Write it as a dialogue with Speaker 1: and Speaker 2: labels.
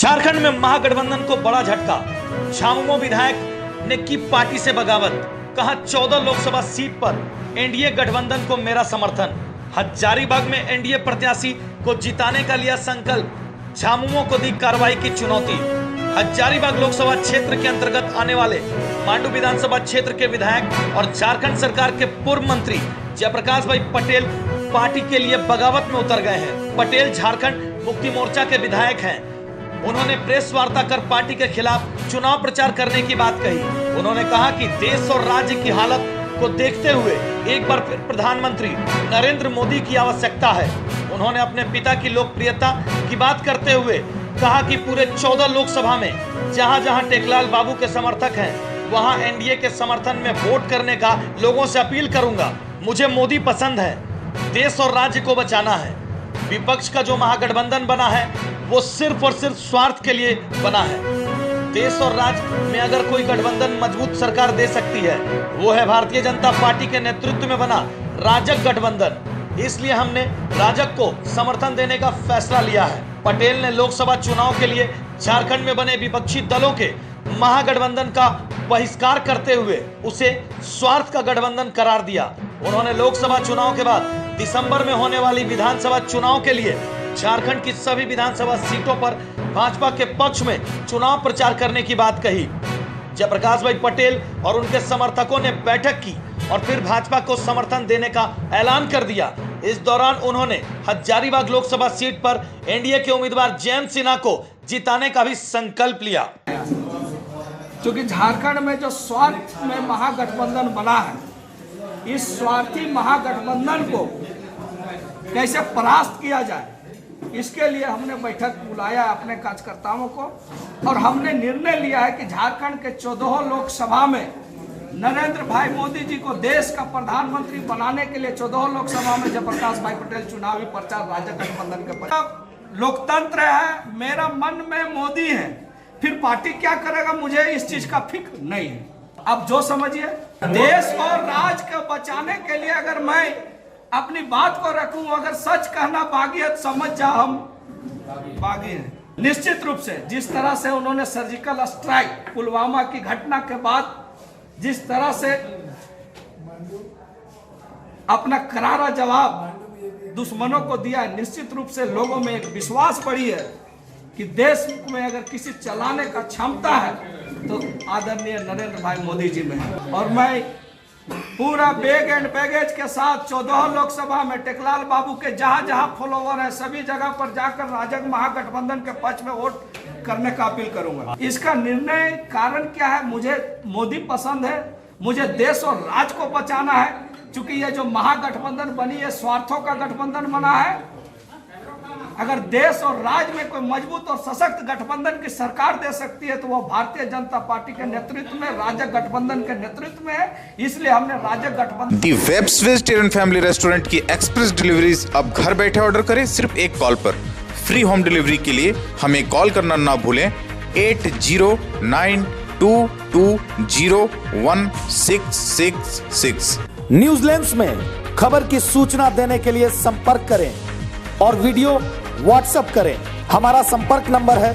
Speaker 1: झारखंड में महागठबंधन को बड़ा झटका। झामुमो विधायक ने की पार्टी से बगावत। कहा 14 लोकसभा सीट पर एनडीए गठबंधन को मेरा समर्थन। हजारीबाग में एनडीए प्रत्याशी को जिताने का लिया संकल्प। झामुमो को दी कार्रवाई की चुनौती। हजारीबाग लोकसभा क्षेत्र के अंतर्गत आने वाले मांडू विधानसभा क्षेत्र के विधायक और झारखंड सरकार के पूर्व मंत्री जयप्रकाश भाई पटेल पार्टी के लिए बगावत में उतर गए हैं। पटेल झारखंड मुक्ति मोर्चा के विधायक हैं। उन्होंने प्रेस वार्ता कर पार्टी के खिलाफ चुनाव प्रचार करने की बात कही। उन्होंने कहा कि देश और राज्य की हालत को देखते हुए एक बार फिर प्रधानमंत्री नरेंद्र मोदी की आवश्यकता है। उन्होंने अपने पिता की लोकप्रियता की बात करते हुए कहा कि पूरे 14 लोकसभा में जहां जहां टेकलाल बाबू के समर्थक हैं, वहां एनडीए के समर्थन में वोट करने का लोगों से अपील करूंगा। मुझे मोदी पसंद है। देश और राज्य को बचाना है। विपक्ष का जो महागठबंधन बना है वो सिर्फ और सिर्फ स्वार्थ के लिए बना है। देश और राज्य में अगर कोई गठबंधन मजबूत सरकार दे सकती है वो है भारतीय जनता पार्टी के नेतृत्व में बना राजग गठबंधन। इसलिए हमने राजग को समर्थन देने का फैसला लिया है। पटेल ने लोकसभा चुनाव के लिए झारखंड में बने विपक्षी दलों के महागठबंधन का बहिष्कार करते हुए उसे स्वार्थ का गठबंधन करार दिया। उन्होंने लोकसभा चुनाव के बाद दिसंबर में होने वाली विधानसभा चुनाव के लिए झारखंड की सभी विधानसभा सीटों पर भाजपा के पक्ष में चुनाव प्रचार करने की बात कही। जयप्रकाश भाई पटेल और उनके समर्थकों ने बैठक की और फिर भाजपा को समर्थन देने का ऐलान कर दिया। इस दौरान उन्होंने हजारीबाग लोकसभा सीट पर एनडीए के उम्मीदवार जयंत सिन्हा को जिताने का भी संकल्प लिया।
Speaker 2: क्योंकि झारखंड में जो स्वार्थ में महागठबंधन बना है, इस स्वार्थी महागठबंधन को कैसे परास्त किया जाए, इसके लिए हमने बैठक बुलाया अपने कार्यकर्ताओं को और हमने निर्णय लिया है कि झारखंड के 14 लोकसभा में नरेंद्र भाई मोदी जी को देश का प्रधानमंत्री बनाने के लिए 14 लोकसभा में जयप्रकाश भाई पटेल चुनावी प्रचार राजग गठबंधन के लोकतंत्र है। मेरा मन में मोदी है, फिर पार्टी क्या करेगा मुझे इस चीज का फिक्र नहीं है। अब जो समझिए, देश और राज्य को बचाने के लिए अगर मैं अपनी बात को रखूं, अगर सच कहना बागी है तो समझ जा हम बागी हैं। निश्चित रूप से जिस तरह से उन्होंने सर्जिकल स्ट्राइक पुलवामा की घटना के बाद जिस तरह से अपना करारा जवाब दुश्मनों को दिया है, निश्चित रूप से लोगों में एक विश्वास बढ़ी है कि देश में अगर किसी चलाने का क्षमता है तो आदरणीय नरेंद्र भाई मोदी जी में है। और मैं पूरा बैग एंड बैगेज के साथ 14 लोकसभा में टेकलाल बाबू के जहां जहां फॉलोवर है सभी जगह पर जाकर राजग महागठबंधन के पक्ष में वोट करने का अपील करूंगा। इसका निर्णय कारण क्या है, मुझे मोदी पसंद है, मुझे देश और राज्य को बचाना है। क्योंकि ये जो महागठबंधन बनी है स्वार्थों का गठबंधन बना है। अगर देश और राज्य में कोई मजबूत और सशक्त गठबंधन की सरकार दे सकती है तो वो भारतीय जनता पार्टी के नेतृत्व में राजग गठबंधन के नेतृत्व में है। इसलिए हमने राजग गठबंधन
Speaker 3: दी वेब्स वेजिटेरियन फैमिली रेस्टोरेंट की एक्सप्रेस डिलीवरीज अब घर बैठे ऑर्डर करें सिर्फ एक कॉल पर। फ्री होम डिलीवरी के लिए हमें कॉल करना ना भूलें 8092201666।
Speaker 4: न्यूजीलैंड में खबर की सूचना देने के लिए संपर्क करें और वीडियो व्हाट्सएप करें। हमारा संपर्क नंबर है